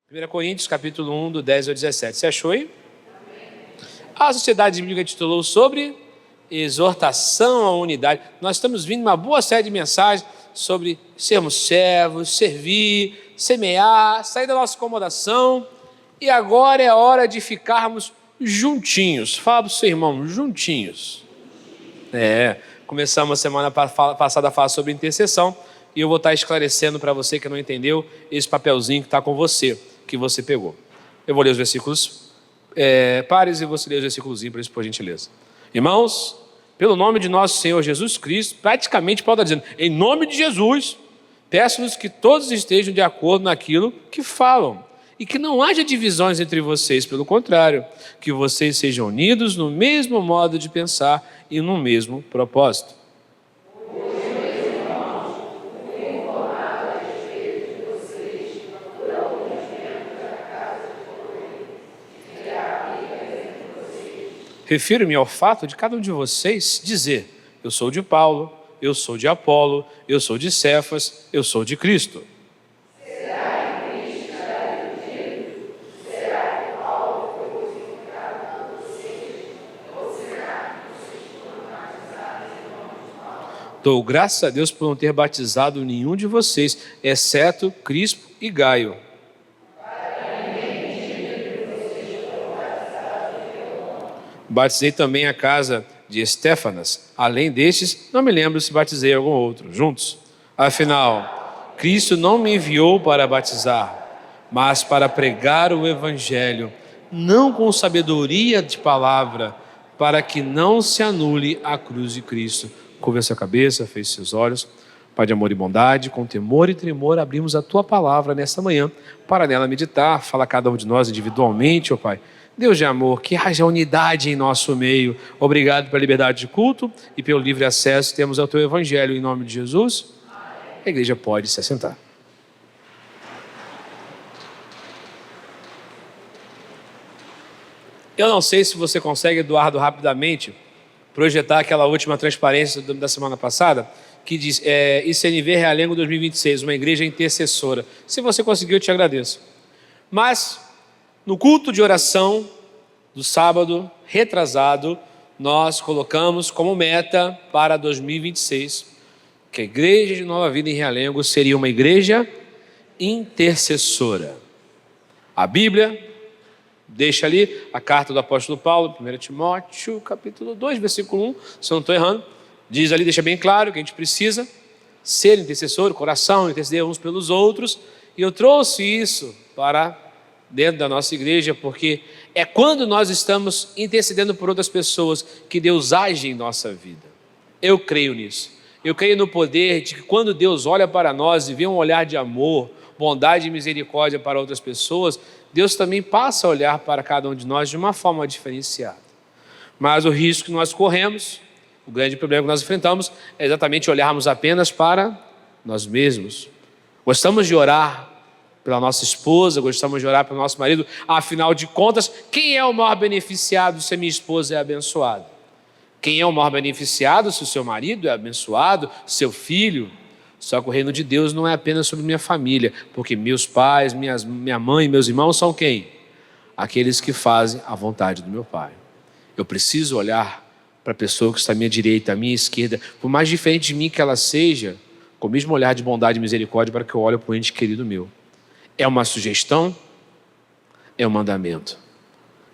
1 Coríntios, capítulo 1, do 10 ao 17. Você achou aí? A Sociedade Bíblica titulou sobre exortação à unidade. Nós estamos vindo uma boa série de mensagens sobre sermos servos, servir, semear, sair da nossa acomodação. E agora é a hora de ficarmos juntinhos. Fala para o seu irmão, juntinhos. Começamos a semana passada a falar sobre intercessão. E eu vou estar esclarecendo para você que não entendeu esse papelzinho que está com você, que você pegou. Eu vou ler os versículos pares e você ler os versículos ímpares, por gentileza. Irmãos, pelo nome de nosso Senhor Jesus Cristo, praticamente Paulo está dizendo, em nome de Jesus, peço-vos que todos estejam de acordo naquilo que falam e que não haja divisões entre vocês, pelo contrário, que vocês sejam unidos no mesmo modo de pensar e no mesmo propósito. Refiro-me ao fato de cada um de vocês dizer, eu sou de Paulo, eu sou de Apolo, eu sou de Cefas, eu sou de Cristo. Será que Cristo está dividido? Será que Paulo foi crucificado por vocês? Ou será que vocês foram batizados em nome de Paulo? Dou graças a Deus por não ter batizado nenhum de vocês, exceto Crispo e Gaio. Batizei também a casa de Estéfanas. Além destes, não me lembro se batizei algum outro. Juntos. Afinal, Cristo não me enviou para batizar, mas para pregar o Evangelho, não com sabedoria de palavra, para que não se anule a cruz de Cristo. Curva sua cabeça, feche seus olhos. Pai de amor e bondade, com temor e tremor, abrimos a Tua palavra nesta manhã, para nela meditar. Fala a cada um de nós individualmente, ó Pai. Deus de amor, que haja unidade em nosso meio. Obrigado pela liberdade de culto e pelo livre acesso que temos ao Teu Evangelho. Em nome de Jesus, a igreja pode se assentar. Eu não sei se você consegue, Eduardo, rapidamente projetar aquela última transparência da semana passada, que diz ICNV Realengo 2026, uma igreja intercessora. Se você conseguiu, eu te agradeço. Mas no culto de oração do sábado retrasado, nós colocamos como meta para 2026 que a igreja de Nova Vida em Realengo seria uma igreja intercessora. A Bíblia deixa ali a carta do apóstolo Paulo, 1 Timóteo, capítulo 2, versículo 1, se eu não estou errando, diz ali, deixa bem claro que a gente precisa ser intercessor, coração, interceder uns pelos outros, e eu trouxe isso para dentro da nossa igreja, porque é quando nós estamos intercedendo por outras pessoas que Deus age em nossa vida. Eu creio nisso. Eu creio no poder de que quando Deus olha para nós e vê um olhar de amor, bondade e misericórdia para outras pessoas, Deus também passa a olhar para cada um de nós de uma forma diferenciada. Mas o risco que nós corremos, o grande problema que nós enfrentamos, é exatamente olharmos apenas para nós mesmos. Gostamos de orar pela nossa esposa, gostamos de orar pelo nosso marido, afinal de contas, quem é o maior beneficiado se a minha esposa é abençoada? Quem é o maior beneficiado se o seu marido é abençoado, seu filho? Só que o reino de Deus não é apenas sobre minha família, porque meus pais, minha mãe, meus irmãos são quem? Aqueles que fazem a vontade do meu Pai. Eu preciso olhar para a pessoa que está à minha direita, à minha esquerda, por mais diferente de mim que ela seja, com o mesmo olhar de bondade e misericórdia para que eu olhe para o ente querido meu. É uma sugestão? É um mandamento.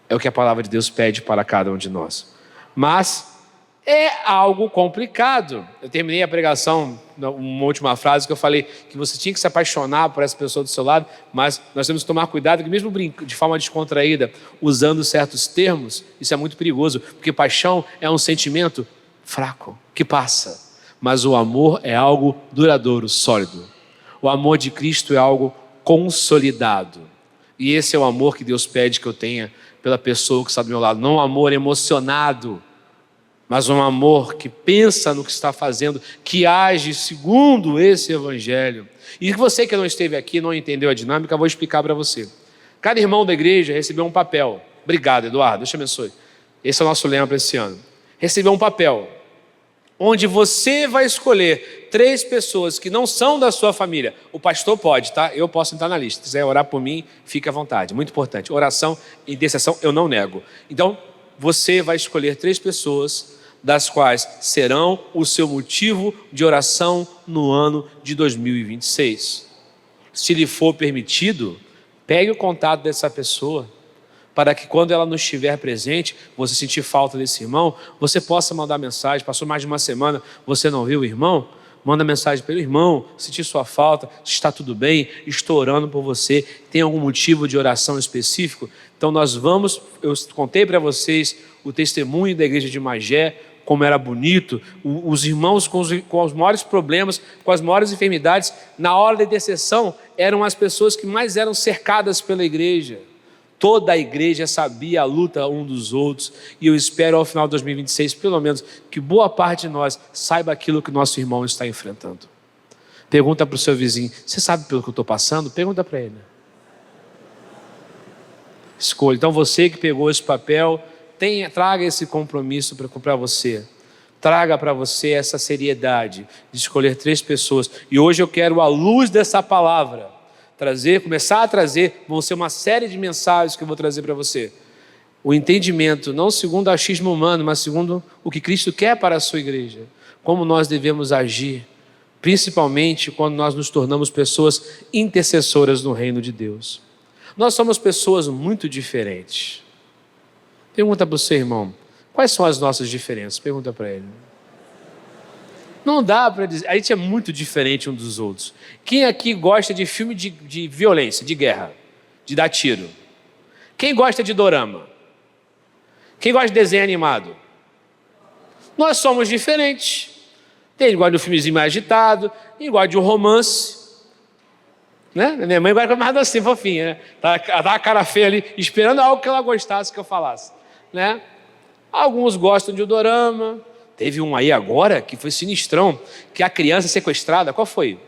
É o que a palavra de Deus pede para cada um de nós. Mas é algo complicado. Eu terminei a pregação, uma última frase que eu falei, que você tinha que se apaixonar por essa pessoa do seu lado, mas nós temos que tomar cuidado, que mesmo de forma descontraída, usando certos termos, isso é muito perigoso, porque paixão é um sentimento fraco, que passa. Mas o amor é algo duradouro, sólido. O amor de Cristo é algo consolidado. E esse é o amor que Deus pede que eu tenha pela pessoa que está do meu lado. Não um amor emocionado, mas um amor que pensa no que está fazendo, que age segundo esse Evangelho. E você que não esteve aqui, não entendeu a dinâmica, eu vou explicar para você. Cada irmão da igreja recebeu um papel. Obrigado, Eduardo, Deus te abençoe. Esse é o nosso lema para esse ano. Recebeu um papel, onde você vai escolher 3 pessoas que não são da sua família. O pastor pode, tá? Eu posso entrar na lista. Se quiser orar por mim, fique à vontade. Muito importante. Oração e intercessão eu não nego. Então, você vai escolher 3 pessoas, das quais serão o seu motivo de oração no ano de 2026. Se lhe for permitido, pegue o contato dessa pessoa, para que quando ela não estiver presente, você sentir falta desse irmão, você possa mandar mensagem. Passou mais de uma semana, você não viu o irmão? Manda mensagem para o irmão, sentir sua falta, está tudo bem, estou orando por você, tem algum motivo de oração específico? Então eu contei para vocês o testemunho da igreja de Magé, como era bonito, os irmãos com os maiores problemas, com as maiores enfermidades, na hora da intercessão, eram as pessoas que mais eram cercadas pela igreja. Toda a igreja sabia a luta um dos outros, e eu espero ao final de 2026, pelo menos, que boa parte de nós saiba aquilo que nosso irmão está enfrentando. Pergunta para o seu vizinho: você sabe pelo que eu estou passando? Pergunta para ele. Escolha. Então você que pegou esse papel, traga esse compromisso para você. Traga para você essa seriedade de escolher 3 pessoas. E hoje eu quero, à luz dessa palavra, começar a trazer, vão ser uma série de mensagens que eu vou trazer para você. O entendimento, não segundo o achismo humano, mas segundo o que Cristo quer para a sua igreja. Como nós devemos agir, principalmente quando nós nos tornamos pessoas intercessoras no reino de Deus. Nós somos pessoas muito diferentes. Pergunta para o seu irmão: quais são as nossas diferenças? Pergunta para ele. Não dá para dizer, a gente é muito diferente um dos outros. Quem aqui gosta de filme de violência, de guerra, de dar tiro? Quem gosta de dorama? Quem gosta de desenho animado? Nós somos diferentes. Tem gente que gosta de um filmezinho mais agitado, e gosta de um romance. Né? Minha mãe gosta mais assim, fofinha, né? Tá a cara feia ali, esperando algo que ela gostasse que eu falasse. Né? Alguns gostam de um dorama. Teve um aí agora que foi sinistrão, que a criança é sequestrada. Qual foi?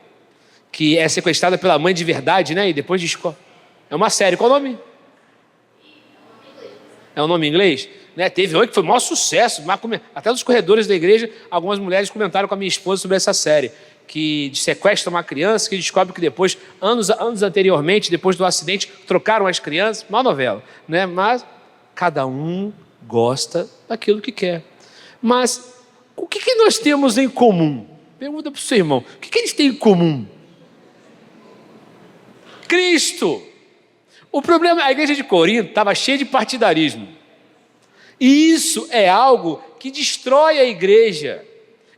Que é sequestrada pela mãe de verdade, né? E depois é uma série. Qual o nome? É um nome em inglês? Né? Teve um que foi o maior sucesso. Até nos corredores da igreja, algumas mulheres comentaram com a minha esposa sobre essa série. Que sequestra uma criança, que descobre que depois, anos anteriormente, depois do acidente, trocaram as crianças. Uma novela. Né? Mas cada um gosta daquilo que quer. Mas o que nós temos em comum? Pergunta para o seu irmão: o que eles têm em comum? Cristo. O problema, a igreja de Corinto estava cheia de partidarismo. E isso é algo que destrói a igreja.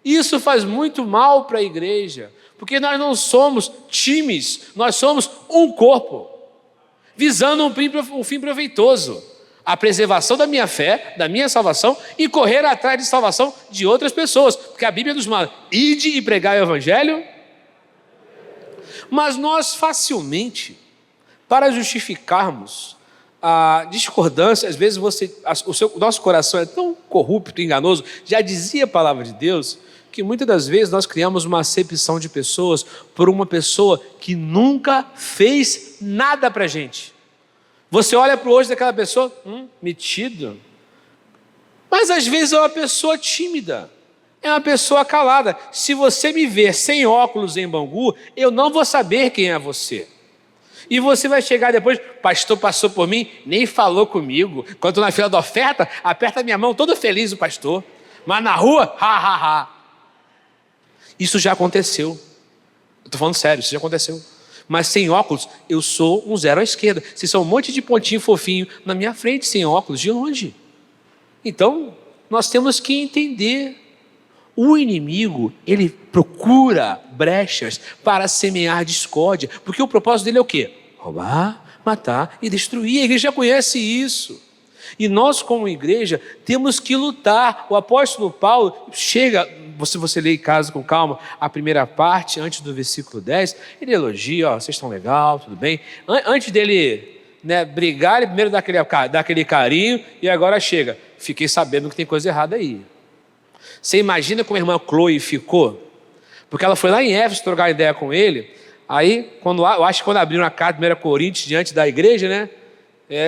Isso faz muito mal para a igreja. Porque nós não somos times, nós somos um corpo, visando um fim proveitoso. A preservação da minha fé, da minha salvação, e correr atrás de salvação de outras pessoas. Porque a Bíblia nos manda: ide e pregai o evangelho. Mas nós facilmente, para justificarmos a discordância, às vezes o nosso coração é tão corrupto, enganoso, já dizia a palavra de Deus, que muitas das vezes nós criamos uma acepção de pessoas por uma pessoa que nunca fez nada para a gente. Você olha para o rosto daquela pessoa, metido. Mas às vezes é uma pessoa tímida, é uma pessoa calada. Se você me ver sem óculos em Bangu, eu não vou saber quem é você. E você vai chegar depois: pastor passou por mim, nem falou comigo. Quando estou na fila da oferta, aperta minha mão, todo feliz o pastor. Mas na rua, ha. Isso já aconteceu. Eu estou falando sério, isso já aconteceu. Mas sem óculos, eu sou um 0 à esquerda. Vocês são um monte de pontinho fofinho na minha frente, sem óculos, de longe. Então, nós temos que entender. O inimigo, ele procura brechas para semear discórdia. Porque o propósito dele é o quê? Roubar, matar e destruir. A igreja já conhece isso. E nós, como igreja, temos que lutar. O apóstolo Paulo chega, se você ler em casa com calma, a primeira parte, antes do versículo 10, ele elogia: vocês estão legal, tudo bem. Antes dele brigar, ele primeiro dá aquele carinho, e agora chega: fiquei sabendo que tem coisa errada aí. Você imagina como a irmã Chloe ficou? Porque ela foi lá em Éfeso trocar ideia com ele. Aí, eu acho que quando abriram a carta 1 Coríntios diante da igreja, né?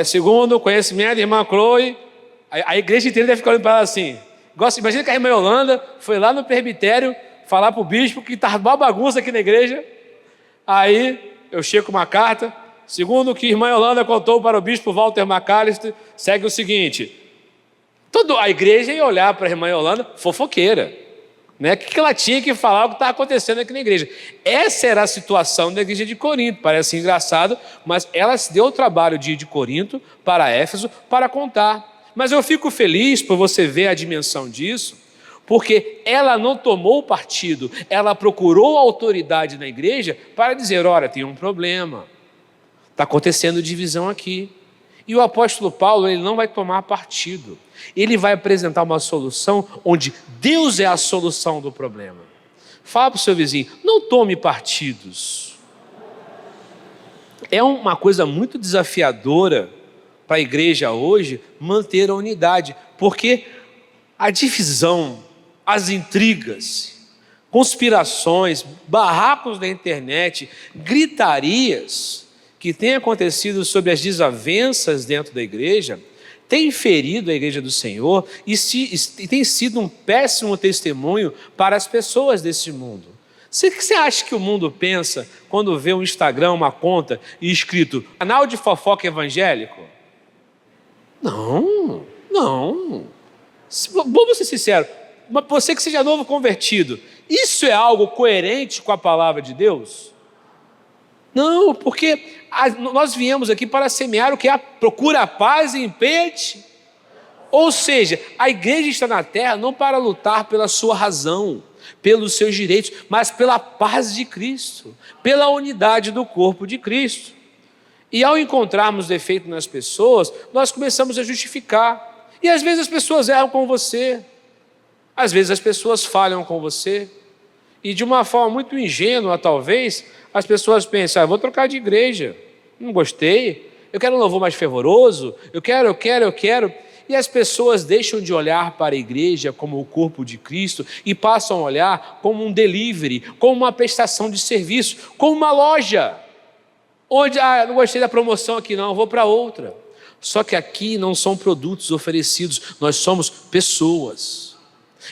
Segundo o conhecimento da irmã Chloe, a igreja inteira deve ficar olhando para ela assim: Imagina que a irmã Yolanda foi lá no presbitério falar para o bispo que estava uma bagunça aqui na igreja. Aí eu chego com uma carta. Segundo o que a irmã Yolanda contou para o bispo Walter McAllister, segue o seguinte: toda a igreja ia olhar para a irmã Yolanda fofoqueira, né? O que ela tinha que falar o que estava acontecendo aqui na igreja. Essa era a situação da igreja de Corinto. Parece engraçado, mas ela se deu o trabalho de ir de Corinto para Éfeso para contar. Mas eu fico feliz por você ver a dimensão disso, porque ela não tomou partido, ela procurou a autoridade na igreja para dizer: olha, tem um problema, está acontecendo divisão aqui. E o apóstolo Paulo, ele não vai tomar partido. Ele vai apresentar uma solução onde Deus é a solução do problema. Fala para o seu vizinho: não tome partidos. É uma coisa muito desafiadora para a igreja hoje manter a unidade, porque a divisão, as intrigas, conspirações, barracos na internet, gritarias que têm acontecido sobre as desavenças dentro da igreja, tem ferido a igreja do Senhor e tem sido um péssimo testemunho para as pessoas desse mundo. O que você acha que o mundo pensa quando vê um Instagram, uma conta, e escrito canal de fofoca evangélico? Não. Vamos ser sinceros, mas você que seja novo convertido, isso é algo coerente com a palavra de Deus? Não, porque nós viemos aqui para semear o que é procura a paz e impede. Ou seja, a igreja está na terra não para lutar pela sua razão, pelos seus direitos, mas pela paz de Cristo, pela unidade do corpo de Cristo. E ao encontrarmos defeito nas pessoas, nós começamos a justificar. E às vezes as pessoas erram com você, às vezes as pessoas falham com você, e de uma forma muito ingênua talvez, as pessoas pensam: vou trocar de igreja, não gostei, eu quero um louvor mais fervoroso, eu quero. E as pessoas deixam de olhar para a igreja como o corpo de Cristo e passam a olhar como um delivery, como uma prestação de serviço, como uma loja, onde, não gostei da promoção aqui não, vou para outra. Só que aqui não são produtos oferecidos, nós somos pessoas.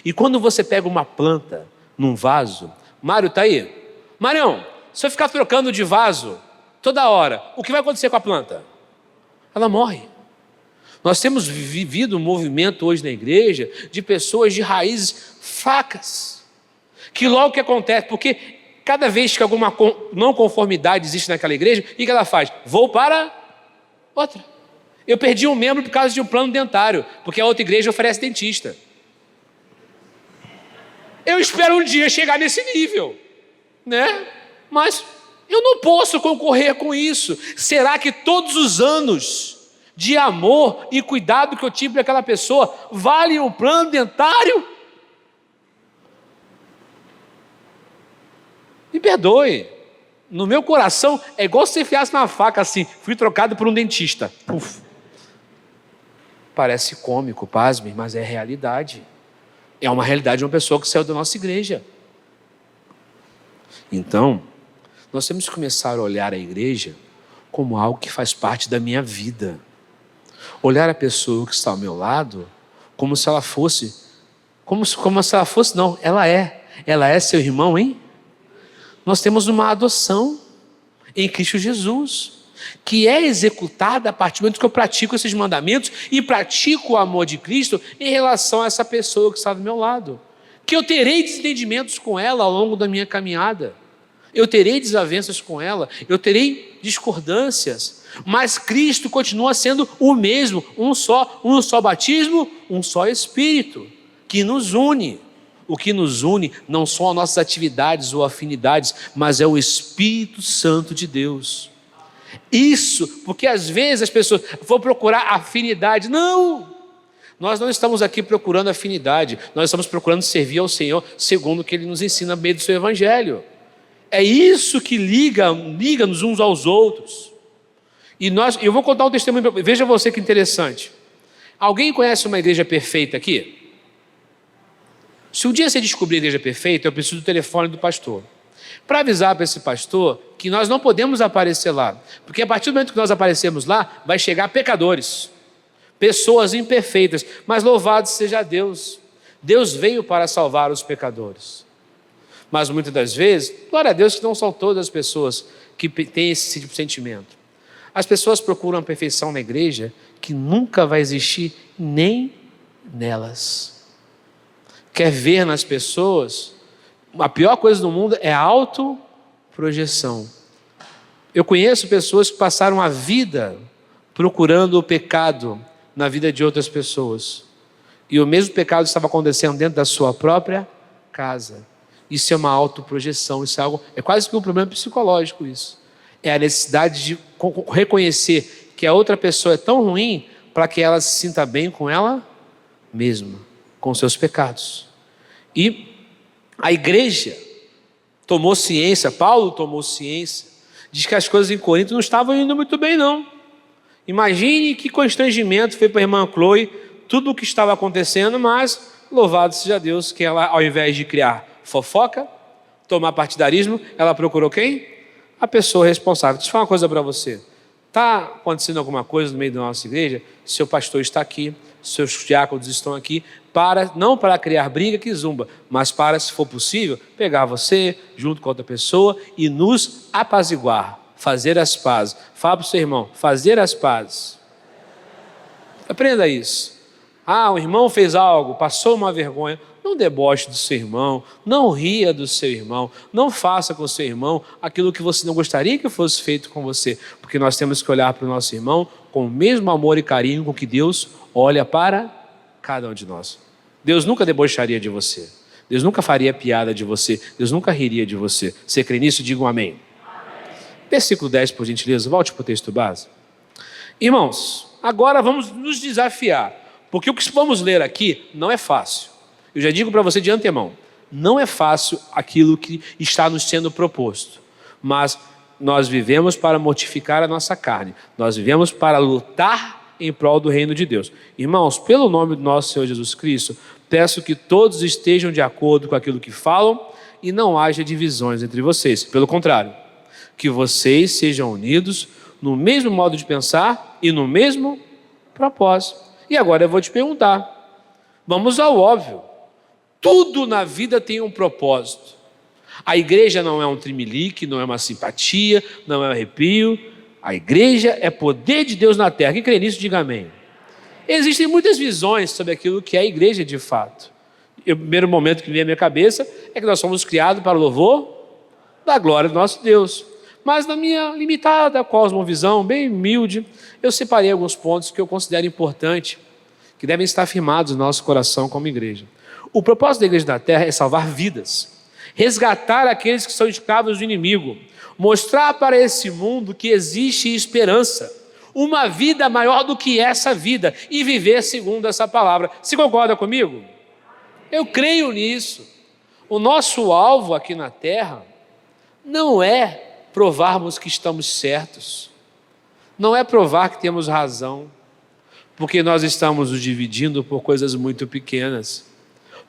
E quando você pega uma planta num vaso, Mário está aí? Marião, se eu ficar trocando de vaso toda hora, o que vai acontecer com a planta? Ela morre. Nós temos vivido um movimento hoje na igreja de pessoas de raízes fracas, que logo que acontece, porque cada vez que alguma não conformidade existe naquela igreja, o que ela faz? Vou para outra. Eu perdi um membro por causa de um plano dentário, porque a outra igreja oferece dentista. Eu espero um dia chegar nesse nível, né? Mas eu não posso concorrer com isso. Será que todos os anos de amor e cuidado que eu tive daquela pessoa vale um plano dentário? Me perdoe, no meu coração é igual se você enfiasse uma faca assim: fui trocado por um dentista. Uf. Parece cômico, pasme, mas é realidade. É uma realidade de uma pessoa que saiu da nossa igreja. Então, nós temos que começar a olhar a igreja como algo que faz parte da minha vida. Olhar a pessoa que está ao meu lado como se ela fosse, não, ela é seu irmão, hein? Nós temos uma adoção em Cristo Jesus, que é executada a partir do momento que eu pratico esses mandamentos e pratico o amor de Cristo em relação a essa pessoa que está do meu lado. Que eu terei desentendimentos com ela ao longo da minha caminhada, eu terei desavenças com ela, eu terei discordâncias, mas Cristo continua sendo o mesmo, um só batismo, um só Espírito, que nos une. O que nos une não são as nossas atividades ou afinidades, mas é o Espírito Santo de Deus. Isso, porque às vezes as pessoas vão procurar afinidade. Não! Nós não estamos aqui procurando afinidade, nós estamos procurando servir ao Senhor segundo o que Ele nos ensina no meio do seu Evangelho. É isso que liga-nos uns aos outros. E eu vou contar um testemunho, veja você que interessante. Alguém conhece uma igreja perfeita aqui? Se um dia você descobrir a igreja perfeita, eu preciso do telefone do pastor, para avisar para esse pastor que nós não podemos aparecer lá, porque a partir do momento que nós aparecemos lá, vai chegar pecadores, pessoas imperfeitas, mas louvado seja Deus. Deus veio para salvar os pecadores. Mas muitas das vezes, glória a Deus que não são todas as pessoas que têm esse tipo de sentimento. As pessoas procuram a perfeição na igreja que nunca vai existir nem nelas. Quer ver nas pessoas, a pior coisa do mundo é a autoprojeção. Eu conheço pessoas que passaram a vida procurando o pecado na vida de outras pessoas. E o mesmo pecado estava acontecendo dentro da sua própria casa. Isso é uma autoprojeção, isso é algo, é quase que um problema psicológico isso. É a necessidade de reconhecer que a outra pessoa é tão ruim para que ela se sinta bem com ela mesma, com seus pecados. E a igreja tomou ciência, Paulo tomou ciência, diz que as coisas em Corinto não estavam indo muito bem não. Imagine que constrangimento foi para a irmã Chloe tudo o que estava acontecendo, mas louvado seja Deus que ela, ao invés de criar fofoca, tomar partidarismo, ela procurou quem? A pessoa responsável. Deixa eu falar uma coisa para você. Está acontecendo alguma coisa no meio da nossa igreja? Seu pastor está aqui, seus diáconos estão aqui, não para criar briga que zumba, mas para, se for possível, pegar você, junto com outra pessoa, e nos apaziguar, fazer as pazes. Fala para o seu irmão, fazer as pazes. Aprenda isso. O irmão fez algo, passou uma vergonha. Não deboche do seu irmão, não ria do seu irmão, não faça com o seu irmão aquilo que você não gostaria que fosse feito com você, porque nós temos que olhar para o nosso irmão com o mesmo amor e carinho com que Deus olha para cada um de nós. Deus nunca debocharia de você, Deus nunca faria piada de você, Deus nunca riria de você. Você crê nisso? Diga um amém. Versículo 10, por gentileza, volte para o texto base. Irmãos, agora vamos nos desafiar, porque o que vamos ler aqui não é fácil. Eu já digo para você de antemão, não é fácil aquilo que está nos sendo proposto, mas nós vivemos para mortificar a nossa carne, nós vivemos para lutar em prol do reino de Deus. Irmãos, pelo nome do nosso Senhor Jesus Cristo, peço que todos estejam de acordo com aquilo que falam e não haja divisões entre vocês. Pelo contrário, que vocês sejam unidos no mesmo modo de pensar e no mesmo propósito. E agora eu vou te perguntar, vamos ao óbvio. Tudo na vida tem um propósito. A igreja não é um trimelique, não é uma simpatia, não é um arrepio. A igreja é poder de Deus na terra. Quem crê nisso, diga amém. Existem muitas visões sobre aquilo que é a igreja de fato. O primeiro momento que vem à minha cabeça é que nós somos criados para o louvor da glória do nosso Deus. Mas na minha limitada cosmovisão, bem humilde, eu separei alguns pontos que eu considero importantes, que devem estar firmados no nosso coração como igreja. O propósito da igreja da terra é salvar vidas, resgatar aqueles que são escravos do inimigo, mostrar para esse mundo que existe esperança, uma vida maior do que essa vida e viver segundo essa palavra. Você concorda comigo? Eu creio nisso. O nosso alvo aqui na terra não é provarmos que estamos certos, não é provar que temos razão, porque nós estamos nos dividindo por coisas muito pequenas.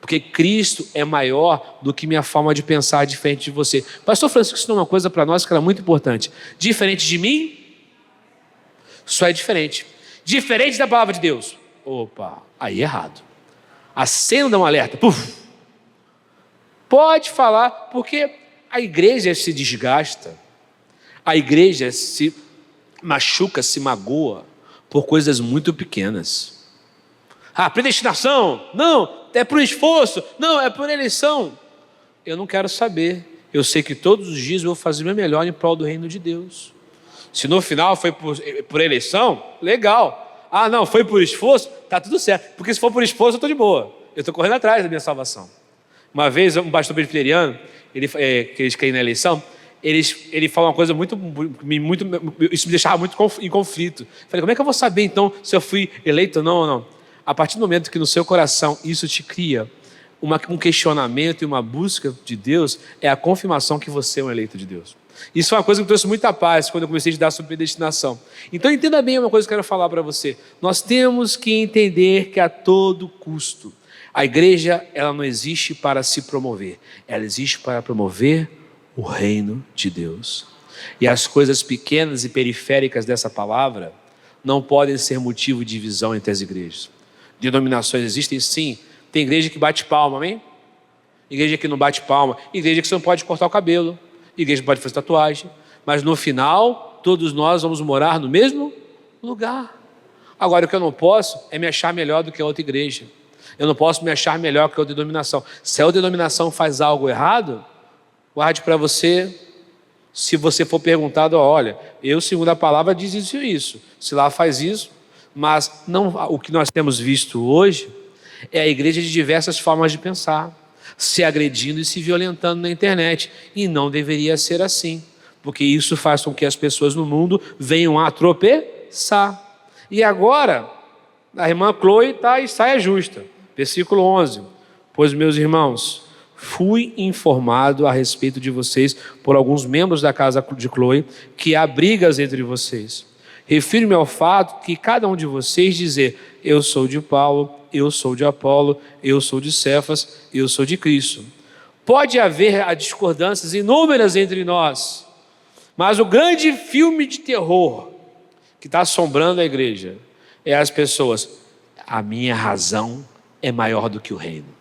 Porque Cristo é maior do que minha forma de pensar diferente de você. Pastor Francisco ensinou uma coisa para nós que era muito importante. Diferente de mim, só é diferente. Diferente da palavra de Deus. Opa, aí é errado. Acenda um alerta. Puf. Pode falar, porque a igreja se desgasta. A igreja se machuca, se magoa por coisas muito pequenas. Predestinação, não, é por esforço, não, é por eleição. Eu não quero saber, eu sei que todos os dias eu vou fazer o meu melhor em prol do reino de Deus. Se no final foi por eleição, legal. Não, foi por esforço, tá tudo certo, porque se for por esforço eu estou de boa, eu estou correndo atrás da minha salvação. Uma vez um pastor presbiteriano, que eles caíram na eleição, ele falou uma coisa muito, isso me deixava muito em conflito. Falei, como é que eu vou saber então se eu fui eleito ou não? A partir do momento que no seu coração isso te cria um questionamento e uma busca de Deus, é a confirmação que você é um eleito de Deus. Isso é uma coisa que me trouxe muita paz quando eu comecei a estudar sobre predestinação. Então entenda bem uma coisa que eu quero falar para você. Nós temos que entender que a todo custo, a igreja ela não existe para se promover, ela existe para promover o reino de Deus. E as coisas pequenas e periféricas dessa palavra não podem ser motivo de divisão entre as igrejas. Denominações existem sim, Tem igreja que bate palma, amém? Igreja que não bate palma. Igreja que você não pode cortar o cabelo. Igreja que pode fazer tatuagem. Mas no final, todos nós vamos morar no mesmo lugar. Agora, o que eu não posso é me achar melhor do que a outra igreja. Eu não posso me achar melhor que a outra denominação. Se a outra denominação faz algo errado, guarde para você. Se você for perguntado, olha, eu, segundo a palavra, diz isso e isso. Se lá faz isso, mas não, o que nós temos visto hoje é a igreja de diversas formas de pensar, se agredindo e se violentando na internet. E não deveria ser assim, porque isso faz com que as pessoas no mundo venham a tropeçar. E agora, a irmã Chloe está em saia justa. Versículo 11. Pois, meus irmãos, fui informado a respeito de vocês por alguns membros da casa de Chloe que há brigas entre vocês. Refiro-me ao fato que cada um de vocês dizer: eu sou de Paulo, eu sou de Apolo, eu sou de Cefas, eu sou de Cristo. Pode haver discordâncias inúmeras entre nós, mas o grande filme de terror que está assombrando a igreja é as pessoas: a minha razão é maior do que o reino.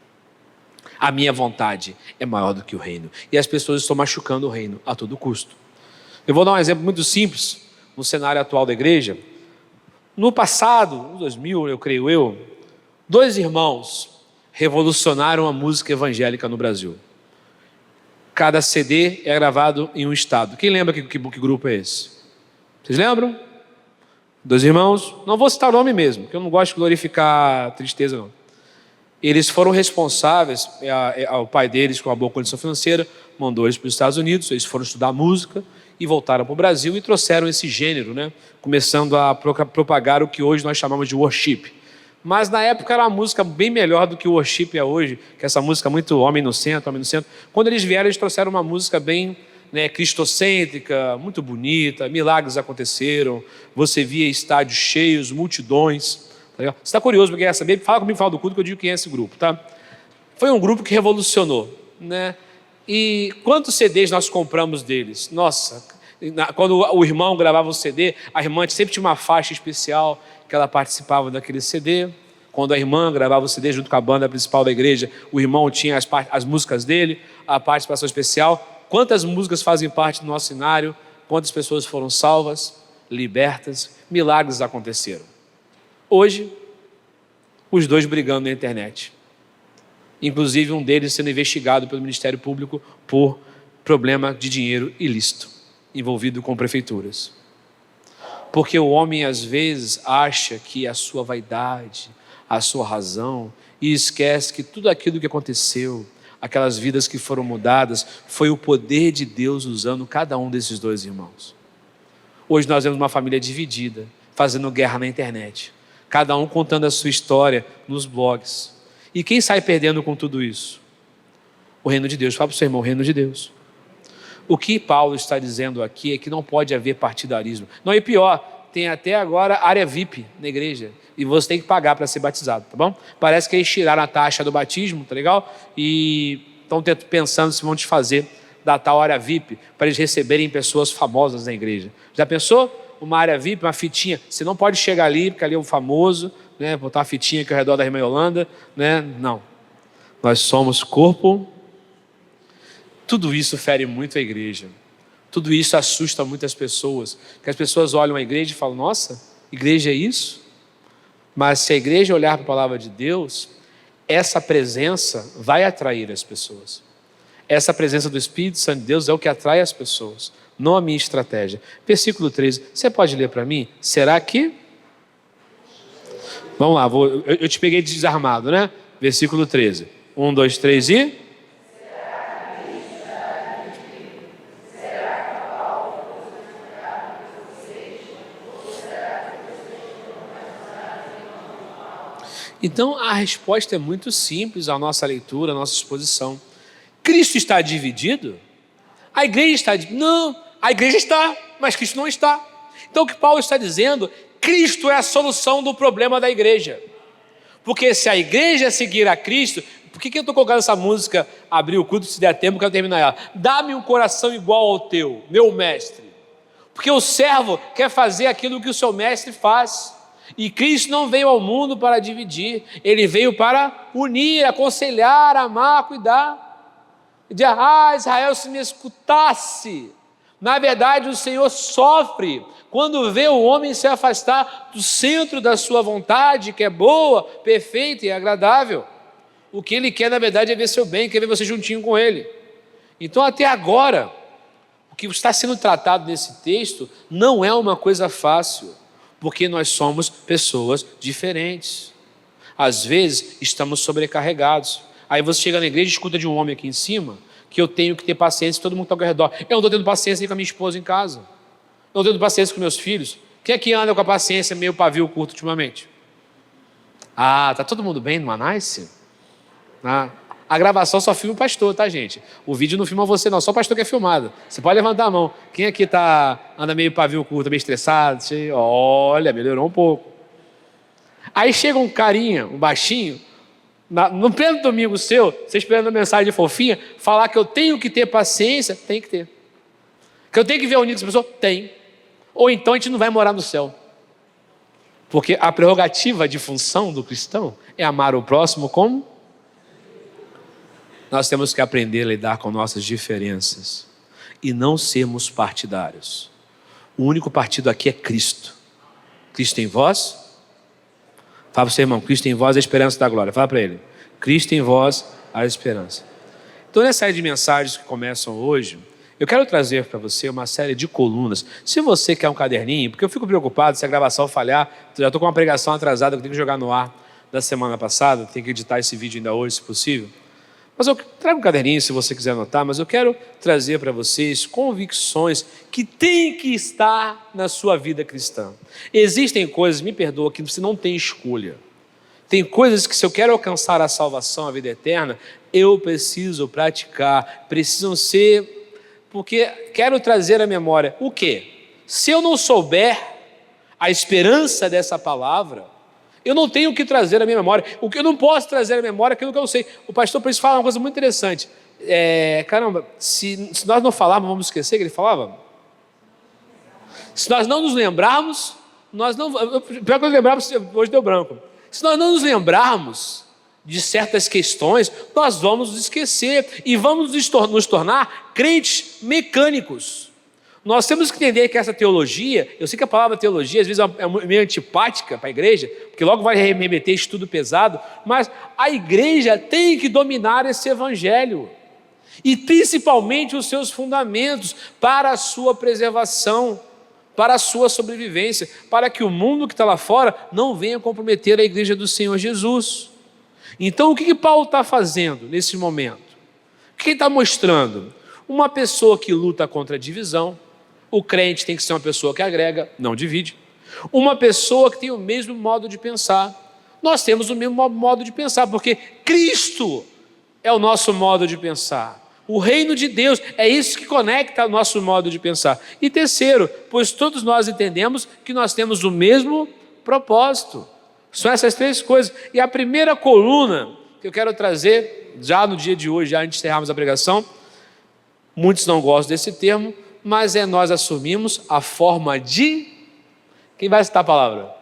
A minha vontade é maior do que o reino. E as pessoas estão machucando o reino a todo custo. Eu vou dar um exemplo muito simples no cenário atual da igreja. No passado, em 2000, eu creio, dois irmãos revolucionaram a música evangélica no Brasil. Cada CD é gravado em um estado. Quem lembra que grupo é esse? Vocês lembram? Dois irmãos, não vou citar o nome mesmo, porque eu não gosto de glorificar a tristeza, não. Eles foram responsáveis, o pai deles, com uma boa condição financeira, mandou eles para os Estados Unidos, eles foram estudar música e voltaram para o Brasil e trouxeram esse gênero, né? Começando a propagar o que hoje nós chamamos de worship. Mas na época era uma música bem melhor do que o worship é hoje, que é essa música muito homem no centro, homem no centro. Quando eles vieram, eles trouxeram uma música bem, né, cristocêntrica, muito bonita, milagres aconteceram, você via estádios cheios, multidões. Você está curioso porque quer saber? Fala comigo, fala do culto que eu digo quem é esse grupo, tá? Foi um grupo que revolucionou, né? E quantos CDs nós compramos deles? Nossa, quando o irmão gravava um CD, a irmã sempre tinha uma faixa especial que ela participava daquele CD. Quando a irmã gravava o CD junto com a banda principal da igreja, o irmão tinha as músicas dele, a participação especial. Quantas músicas fazem parte do nosso cenário? Quantas pessoas foram salvas, libertas, milagres aconteceram. Hoje, os dois brigando na internet. Inclusive um deles sendo investigado pelo Ministério Público por problema de dinheiro ilícito, envolvido com prefeituras. Porque o homem às vezes acha que a sua vaidade, a sua razão, e esquece que tudo aquilo que aconteceu, aquelas vidas que foram mudadas, foi o poder de Deus usando cada um desses dois irmãos. Hoje nós vemos uma família dividida, fazendo guerra na internet. Cada um contando a sua história nos blogs. E quem sai perdendo com tudo isso? O reino de Deus. Fala para o seu irmão, o reino de Deus. O que Paulo está dizendo aqui é que não pode haver partidarismo. Não, e pior, tem até agora área VIP na igreja. E você tem que pagar para ser batizado, tá bom? Parece que eles tiraram a taxa do batismo, tá legal? E estão pensando se vão desfazer da tal área VIP para eles receberem pessoas famosas na igreja. Já pensou? Uma área VIP, uma fitinha, você não pode chegar ali, porque ali é o famoso, né? Botar uma fitinha aqui ao redor da irmã Yolanda, né? Não. Nós somos corpo. Tudo isso fere muito a igreja. Tudo isso assusta muitas pessoas, que as pessoas olham a igreja e falam: nossa, igreja é isso? Mas se a igreja olhar para a palavra de Deus, essa presença vai atrair as pessoas. Essa presença do Espírito Santo de Deus é o que atrai as pessoas, não a minha estratégia. Versículo 13, você pode ler para mim? Será que... Vamos lá, eu te peguei desarmado, né? Versículo 13. 1, 2, 3 e... Então a resposta é muito simples à nossa leitura, à nossa exposição. Cristo está dividido? A igreja está dividida? Não, a igreja está, mas Cristo não está. Então o que Paulo está dizendo, Cristo é a solução do problema da igreja. Porque se a igreja seguir a Cristo, por que eu estou colocando essa música, abrir o culto, se der tempo, eu quero terminar ela. Dá-me um coração igual ao teu, meu mestre. Porque o servo quer fazer aquilo que o seu mestre faz. E Cristo não veio ao mundo para dividir, Ele veio para unir, aconselhar, amar, cuidar. Israel, se me escutasse. Na verdade, o Senhor sofre quando vê o homem se afastar do centro da sua vontade, que é boa, perfeita e agradável. O que Ele quer, na verdade, é ver seu bem, quer ver você juntinho com Ele. Então, até agora, o que está sendo tratado nesse texto não é uma coisa fácil, porque nós somos pessoas diferentes. Às vezes, estamos sobrecarregados. Aí você chega na igreja e escuta de um homem aqui em cima que eu tenho que ter paciência, todo mundo está ao redor. Eu não estou tendo paciência com a minha esposa em casa. Eu não estou tendo paciência com meus filhos. Quem é que anda com a paciência meio pavio curto ultimamente? Ah, tá todo mundo bem no Manice? A gravação só filma o pastor, tá, gente? O vídeo não filma você, não. Só o pastor que é filmado. Você pode levantar a mão. Quem aqui anda meio pavio curto, meio estressado? Olha, melhorou um pouco. Aí chega um carinha, um baixinho, no pleno domingo seu, você esperando a mensagem fofinha, falar que eu tenho que ter paciência, tem que ter. Que eu tenho que ver unido com essa pessoa, tem. Ou então a gente não vai morar no céu. Porque a prerrogativa de função do cristão é amar o próximo como? Nós temos que aprender a lidar com nossas diferenças e não sermos partidários. O único partido aqui é Cristo. Cristo em vós. Fala para o seu irmão, Cristo em vós é a esperança da glória. Fala para ele, Cristo em vós a esperança. Então, nessa série de mensagens que começam hoje, eu quero trazer para você uma série de colunas. Se você quer um caderninho, porque eu fico preocupado se a gravação falhar, já estou com uma pregação atrasada que eu tenho que jogar no ar da semana passada, tenho que editar esse vídeo ainda hoje, se possível. Mas eu trago um caderninho se você quiser anotar, mas eu quero trazer para vocês convicções que têm que estar na sua vida cristã. Existem coisas, me perdoa, que você não tem escolha. Tem coisas que se eu quero alcançar a salvação, a vida eterna, eu preciso praticar, precisam ser, porque quero trazer à memória o quê? Se eu não souber a esperança dessa palavra, eu não tenho o que trazer à minha memória. O que eu não posso trazer à memória é aquilo que eu sei. O pastor Príncipe fala uma coisa muito interessante. Se nós não falarmos, vamos esquecer que ele falava? Se nós não nos lembrarmos, nós não... Pior que nós lembrarmos, hoje deu branco. Se nós não nos lembrarmos de certas questões, nós vamos nos esquecer e vamos nos tornar crentes mecânicos. Nós temos que entender que essa teologia, eu sei que a palavra teologia às vezes é meio antipática para a igreja, porque logo vai remeter estudo pesado, mas a igreja tem que dominar esse evangelho, e principalmente os seus fundamentos para a sua preservação, para a sua sobrevivência, para que o mundo que está lá fora não venha comprometer a igreja do Senhor Jesus. Então o que Paulo está fazendo nesse momento? O que ele está mostrando? Uma pessoa que luta contra a divisão. O crente tem que ser uma pessoa que agrega, não divide. Uma pessoa que tem o mesmo modo de pensar. Nós temos o mesmo modo de pensar, porque Cristo é o nosso modo de pensar. O reino de Deus é isso que conecta o nosso modo de pensar. E terceiro, pois todos nós entendemos que nós temos o mesmo propósito. São essas três coisas. E a primeira coluna que eu quero trazer, já no dia de hoje, já antes de encerrarmos a pregação, muitos não gostam desse termo, mas nós assumimos a forma de... Quem vai citar a palavra?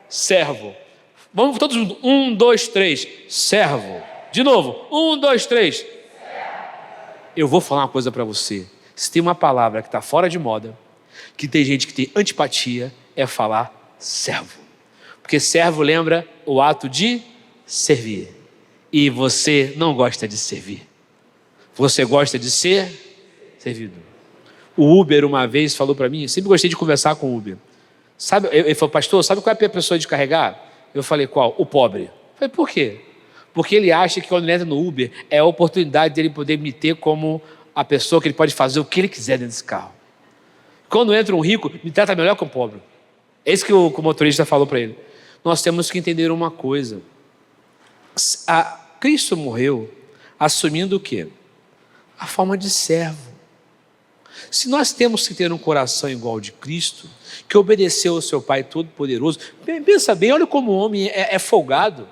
Servo. Vamos todos juntos. 1, 2, 3. Servo. De novo. 1, 2, 3. Eu vou falar uma coisa para você. Se tem uma palavra que está fora de moda, que tem gente que tem antipatia, é falar servo. Porque servo lembra o ato de servir. E você não gosta de servir. Você gosta de ser servido. O Uber uma vez falou para mim, sempre gostei de conversar com o Uber. Sabe, ele falou, pastor, sabe qual é a pessoa de carregar? Eu falei, qual? O pobre. Eu falei, por quê? Porque ele acha que quando ele entra no Uber, é a oportunidade dele poder me ter como a pessoa que ele pode fazer o que ele quiser dentro desse carro. Quando entra um rico, me trata melhor que um pobre. É isso que o motorista falou para ele. Nós temos que entender uma coisa. Cristo morreu assumindo o quê? A forma de servo. Se nós temos que ter um coração igual ao de Cristo, que obedeceu ao seu Pai Todo-Poderoso, pensa bem, olha como o homem é folgado.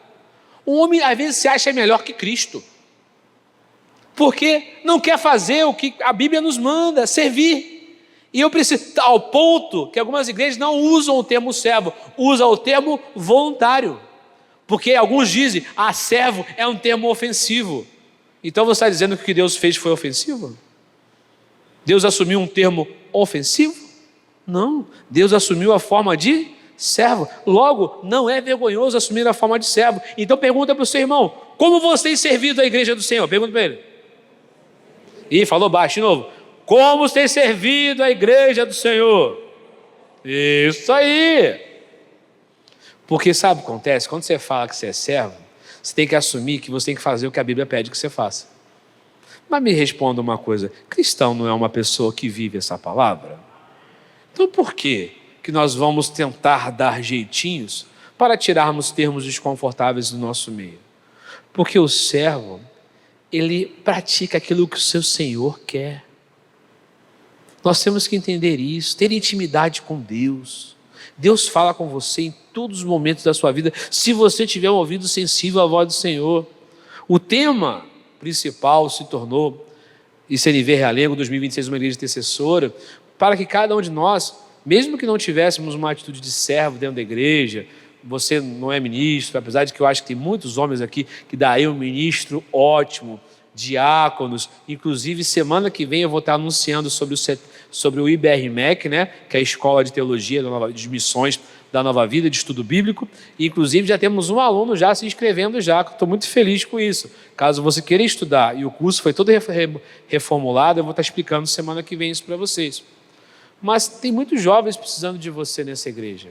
O homem às vezes se acha melhor que Cristo, porque não quer fazer o que a Bíblia nos manda, servir. E eu preciso, ao ponto que algumas igrejas não usam o termo servo, usam o termo voluntário. Porque alguns dizem, servo é um termo ofensivo. Então você está dizendo que o que Deus fez foi ofensivo? Deus assumiu um termo ofensivo? Não, Deus assumiu a forma de servo. Logo, não é vergonhoso assumir a forma de servo. Então pergunta para o seu irmão, como você tem servido a igreja do Senhor? Pergunta para ele. Ih, falou baixo de novo. Como você tem servido a igreja do Senhor? Isso aí. Porque sabe o que acontece? Quando você fala que você é servo, você tem que assumir que você tem que fazer o que a Bíblia pede que você faça. Mas me responda uma coisa, cristão não é uma pessoa que vive essa palavra? Então por que nós vamos tentar dar jeitinhos para tirarmos termos desconfortáveis do nosso meio? Porque o servo, ele pratica aquilo que o seu Senhor quer. Nós temos que entender isso, ter intimidade com Deus. Deus fala com você em todos os momentos da sua vida, se você tiver um ouvido sensível à voz do Senhor. O tema principal se tornou ICNV Realengo 2026, uma igreja intercessora, para que cada um de nós, mesmo que não tivéssemos uma atitude de servo dentro da igreja, você não é ministro, apesar de que eu acho que tem muitos homens aqui que daí um ministro ótimo, diáconos, inclusive semana que vem eu vou estar anunciando sobre o IBRMEC, né, que é a Escola de Teologia de Missões da Nova Vida, de Estudo Bíblico, e inclusive já temos um aluno já se inscrevendo já, estou muito feliz com isso. Caso você queira estudar, e o curso foi todo reformulado, eu vou estar explicando semana que vem isso para vocês. Mas tem muitos jovens precisando de você nessa igreja,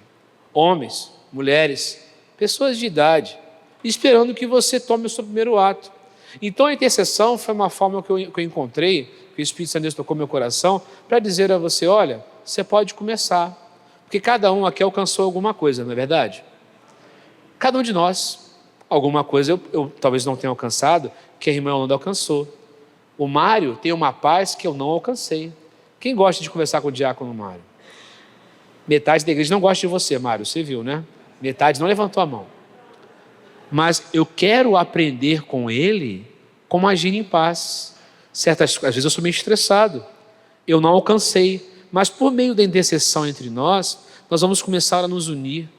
homens, mulheres, pessoas de idade, esperando que você tome o seu primeiro ato. Então a intercessão foi uma forma que eu encontrei, que o Espírito Santo Deus tocou meu coração, para dizer a você, olha, você pode começar, porque cada um aqui alcançou alguma coisa, não é verdade? Cada um de nós, alguma coisa eu talvez não tenha alcançado, que a irmã Yolanda alcançou. O Mário tem uma paz que eu não alcancei. Quem gosta de conversar com o diácono Mário? Metade da igreja não gosta de você, Mário, você viu, né? Metade não levantou a mão. Mas eu quero aprender com ele como agir em paz. Às vezes eu sou meio estressado, eu não alcancei, mas por meio da intercessão entre nós vamos começar a nos unir,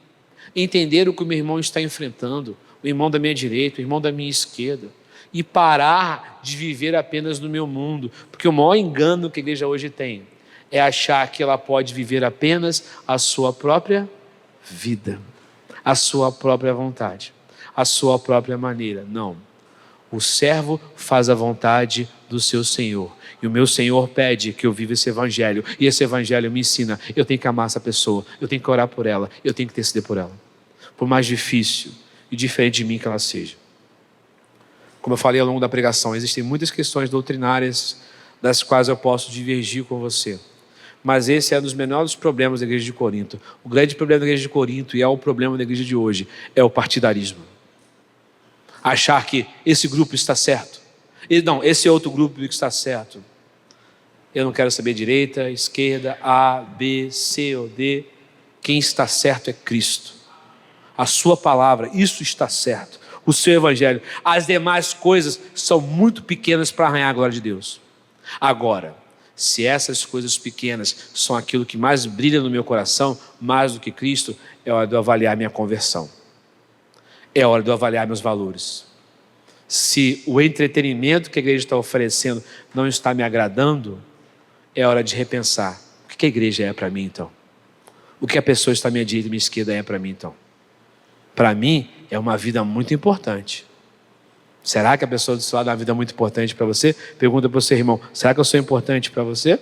entender o que o meu irmão está enfrentando, o irmão da minha direita, o irmão da minha esquerda, e parar de viver apenas no meu mundo, porque o maior engano que a igreja hoje tem é achar que ela pode viver apenas a sua própria vida, a sua própria vontade, a sua própria maneira. Não. O servo faz a vontade do seu Senhor. E o meu Senhor pede que eu viva esse evangelho. E esse evangelho me ensina. Eu tenho que amar essa pessoa. Eu tenho que orar por ela. Eu tenho que interceder por ela. Por mais difícil e diferente de mim que ela seja. Como eu falei ao longo da pregação, existem muitas questões doutrinárias das quais eu posso divergir com você. Mas esse é um dos menores problemas da igreja de Corinto. O grande problema da igreja de Corinto, e é o problema da igreja de hoje, é o partidarismo. Achar que esse grupo está certo. Não, esse outro grupo que está certo. Eu não quero saber direita, esquerda, A, B, C ou D. Quem está certo é Cristo. A sua palavra, isso está certo. O seu evangelho. As demais coisas são muito pequenas para arranhar a glória de Deus. Agora, se essas coisas pequenas são aquilo que mais brilha no meu coração, mais do que Cristo, é hora de eu avaliar minha conversão. É hora de eu avaliar meus valores. Se o entretenimento que a igreja está oferecendo não está me agradando, é hora de repensar. O que a igreja é para mim, então? O que a pessoa está à minha direita e à minha esquerda é para mim, então? Para mim, é uma vida muito importante. Será que a pessoa do seu lado é uma vida muito importante para você? Pergunta para o seu irmão, será que eu sou importante para você?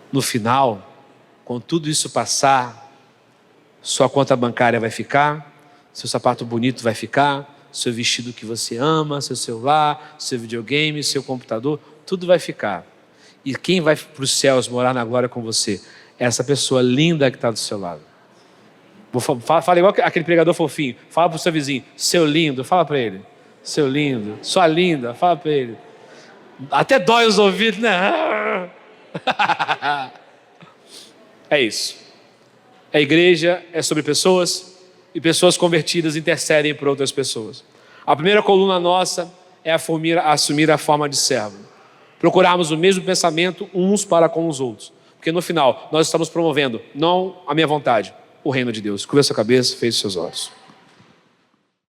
No final, quando tudo isso passar, sua conta bancária vai ficar, seu sapato bonito vai ficar, seu vestido que você ama, seu celular, seu videogame, seu computador, tudo vai ficar. E quem vai para os céus morar na glória com você? É essa pessoa linda que está do seu lado. Fala igual aquele pregador fofinho. Fala para o seu vizinho, seu lindo, fala para ele. Seu lindo, sua linda, fala para ele. Até dói os ouvidos, né? É isso. A igreja é sobre pessoas e pessoas convertidas intercedem por outras pessoas. A primeira coluna nossa é assumir a forma de servo. procurarmos o mesmo pensamento uns para com os outros. Porque no final, nós estamos promovendo, não a minha vontade, o reino de Deus. Curva sua cabeça, feche seus olhos.